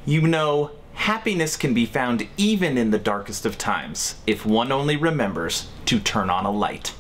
You know, happiness can be found even in the darkest of times, if one only remembers to turn on a light.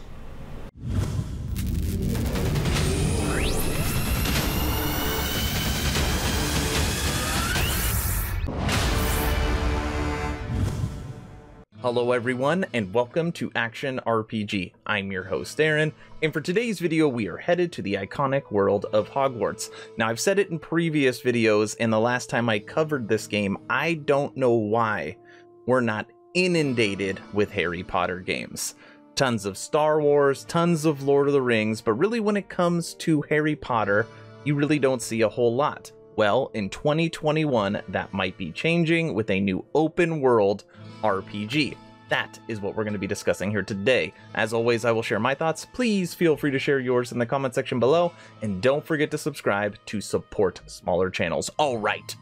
Hello everyone, and welcome to Action RPG. I'm your host Aaron, and for today's video we are headed to the iconic world of Hogwarts. Now I've said it in previous videos, and the last time I covered this game, I don't know why we're not inundated with Harry Potter games. Tons of Star Wars, tons of Lord of the Rings, but really when it comes to Harry Potter, you really don't see a whole lot. Well, in 2021, that might be changing with a new open world RPG. That is what we're going to be discussing here today. As always, I will share my thoughts. Please feel free to share yours in the comment section below, and don't forget to subscribe to support smaller channels. All right,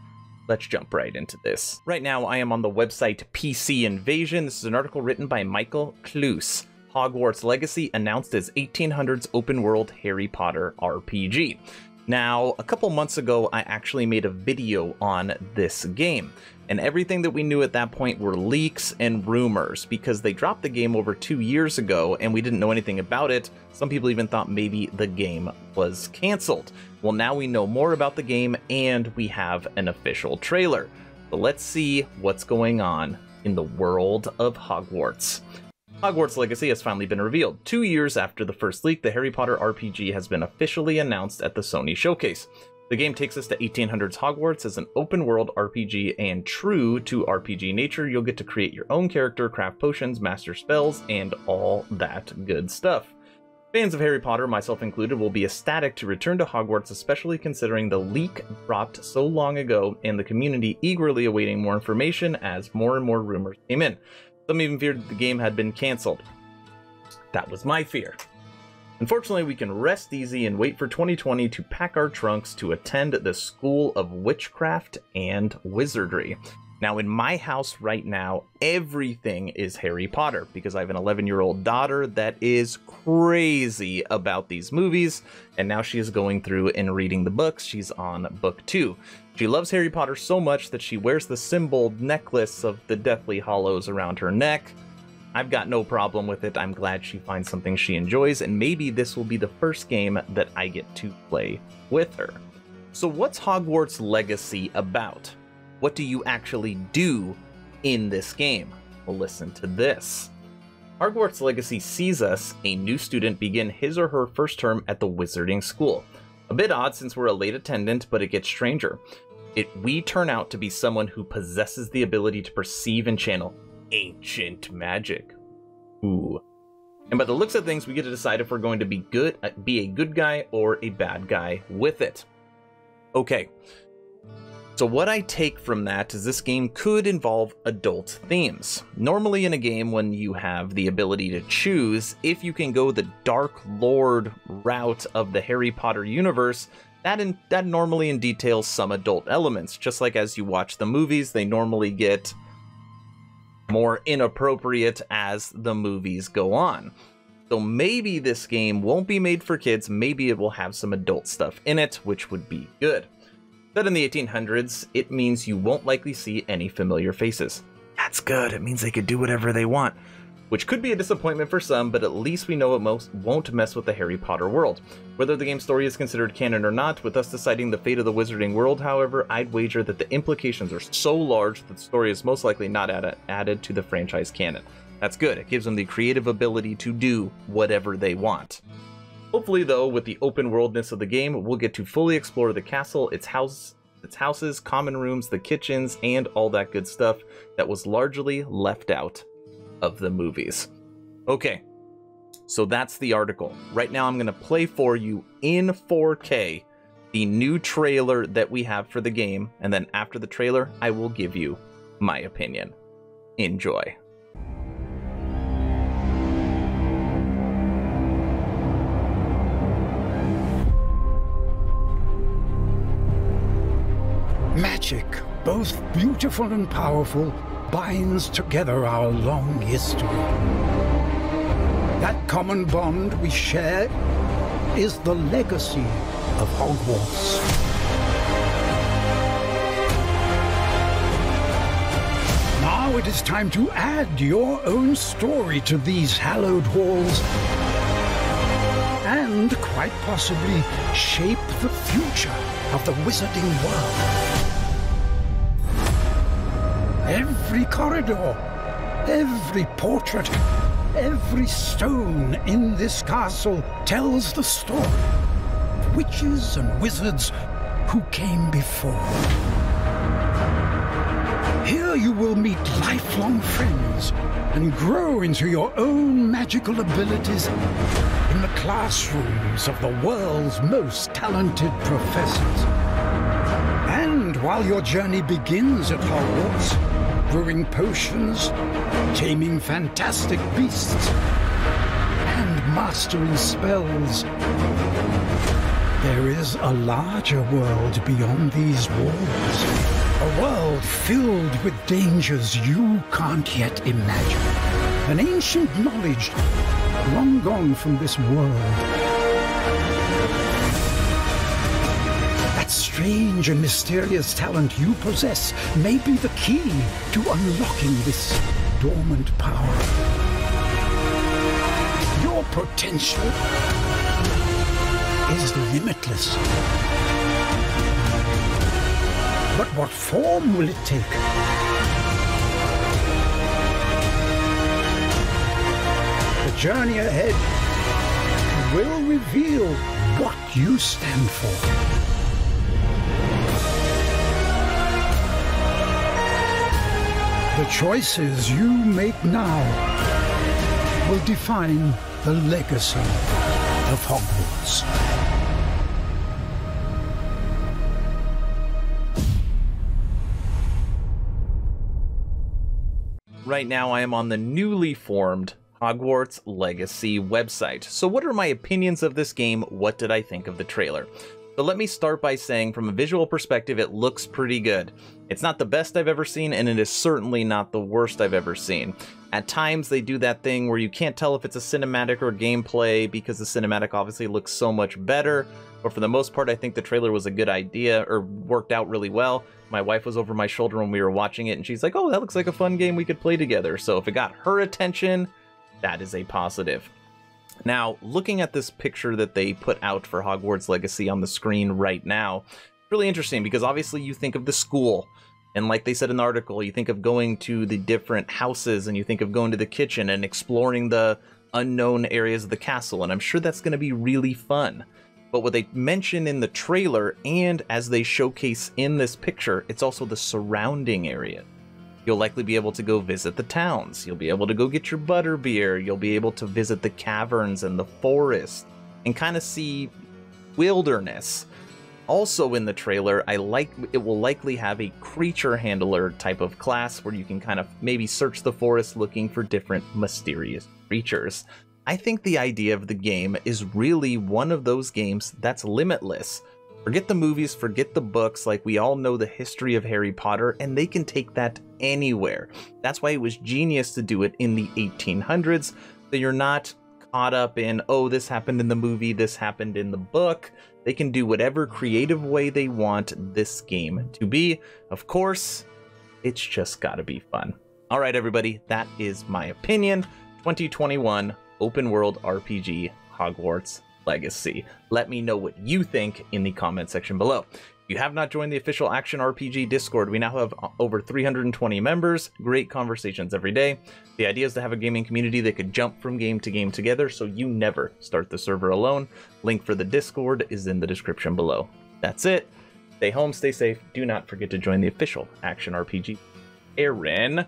let's jump right into this. Right now, I am on the website PC Invasion. This is an article written by Michael Cluse. Hogwarts Legacy announced as 1800s open world Harry Potter RPG. Now, a couple months ago, I actually made a video on this game, and everything that we knew at that point were leaks and rumors, because they dropped the game over 2 years ago and we didn't know anything about it. Some people even thought maybe the game was canceled. Well, now we know more about the game and we have an official trailer. So let's see what's going on in the world of Hogwarts. Hogwarts Legacy has finally been revealed. 2 years after the first leak, the Harry Potter RPG has been officially announced at the Sony Showcase. The game takes us to 1800s Hogwarts as an open-world RPG, and true to RPG nature, you'll get to create your own character, craft potions, master spells, and all that good stuff. Fans of Harry Potter, myself included, will be ecstatic to return to Hogwarts, especially considering the leak dropped so long ago and the community eagerly awaiting more information as more and more rumors came in. Some even feared that the game had been cancelled. That was my fear. Unfortunately, we can rest easy and wait for 2020 to pack our trunks to attend the School of Witchcraft and Wizardry. Now, in my house right now, everything is Harry Potter, because I have an 11-year-old daughter that is crazy about these movies, and now she is going through and reading the books. She's on book 2. She loves Harry Potter so much that she wears the symbol necklace of the Deathly Hallows around her neck. I've got no problem with it. I'm glad she finds something she enjoys, and maybe this will be the first game that I get to play with her. So what's Hogwarts Legacy about? What do you actually do in this game? Well, listen to this. Hogwarts Legacy sees us, a new student, begin his or her first term at the Wizarding School. A bit odd since we're a late attendant, but it gets stranger. We turn out to be someone who possesses the ability to perceive and channel ancient magic. Ooh. And by the looks of things, we get to decide if we're going to be a good guy or a bad guy with it. Okay. So what I take from that is this game could involve adult themes. Normally in a game, when you have the ability to choose, if you can go the Dark Lord route of the Harry Potter universe, that normally entails some adult elements. Just like as you watch the movies, they normally get more inappropriate as the movies go on. So maybe this game won't be made for kids, maybe it will have some adult stuff in it, which would be good. Set in the 1800s, it means you won't likely see any familiar faces. That's good, it means they could do whatever they want. Which could be a disappointment for some, but at least we know it won't mess with the Harry Potter world. Whether the game's story is considered canon or not, with us deciding the fate of the Wizarding world, however, I'd wager that the implications are so large that the story is most likely not added to the franchise canon. That's good, it gives them the creative ability to do whatever they want. Hopefully, though, with the open worldness of the game, we'll get to fully explore the castle, its houses, common rooms, the kitchens, and all that good stuff that was largely left out of the movies. Okay, so that's the article. Right now I'm going to play for you in 4K the new trailer that we have for the game, and then after the trailer I will give you my opinion. Enjoy. Magic, both beautiful and powerful, binds together our long history. That common bond we share is the legacy of Hogwarts. Now it is time to add your own story to these hallowed halls and quite possibly shape the future of the wizarding world. Every corridor, every portrait, every stone in this castle tells the story of witches and wizards who came before. Here you will meet lifelong friends and grow into your own magical abilities in the classrooms of the world's most talented professors. And while your journey begins at Hogwarts, brewing potions, taming fantastic beasts, and mastering spells, there is a larger world beyond these walls. A world filled with dangers you can't yet imagine. An ancient knowledge long gone from this world. That strange and mysterious talent you possess may be the key to unlocking this dormant power. Your potential is limitless. But what form will it take? The journey ahead will reveal what you stand for. The choices you make now will define the legacy of Hogwarts. Right now I am on the newly formed Hogwarts Legacy website. So what are my opinions of this game? What did I think of the trailer? So let me start by saying from a visual perspective, it looks pretty good. It's not the best I've ever seen, and it is certainly not the worst I've ever seen. At times they do that thing where you can't tell if it's a cinematic or gameplay because the cinematic obviously looks so much better. But for the most part, I think the trailer was a good idea or worked out really well. My wife was over my shoulder when we were watching it, and she's like, oh, that looks like a fun game we could play together. So if it got her attention, that is a positive. Now, looking at this picture that they put out for Hogwarts Legacy on the screen right now, it's really interesting because obviously you think of the school. And like they said in the article, you think of going to the different houses and you think of going to the kitchen and exploring the unknown areas of the castle. And I'm sure that's going to be really fun. But what they mention in the trailer and as they showcase in this picture, it's also the surrounding area. You'll likely be able to go visit the towns. You'll be able to go get your butterbeer. You'll be able to visit the caverns and the forest and kind of see wilderness. Also in the trailer, it will likely have a creature handler type of class where you can kind of maybe search the forest looking for different mysterious creatures. I think the idea of the game is really one of those games that's limitless. Forget the movies, forget the books, like we all know the history of Harry Potter, and they can take that anywhere. That's why it was genius to do it in the 1800s, so you're not caught up in, oh, this happened in the movie, this happened in the book. They can do whatever creative way they want this game to be. Of course, it's just gotta be fun. All right, everybody, that is my opinion. 2021 Open World RPG Hogwarts Legacy. Let me know what you think in the comment section below. If you have not joined the official Action RPG Discord, we now have over 320 members, great conversations every day. The idea is to have a gaming community that could jump from game to game together so you never start the server alone. Link for the Discord is in the description below. That's it. Stay home, stay safe. Do not forget to join the official Action RPG. Aaron.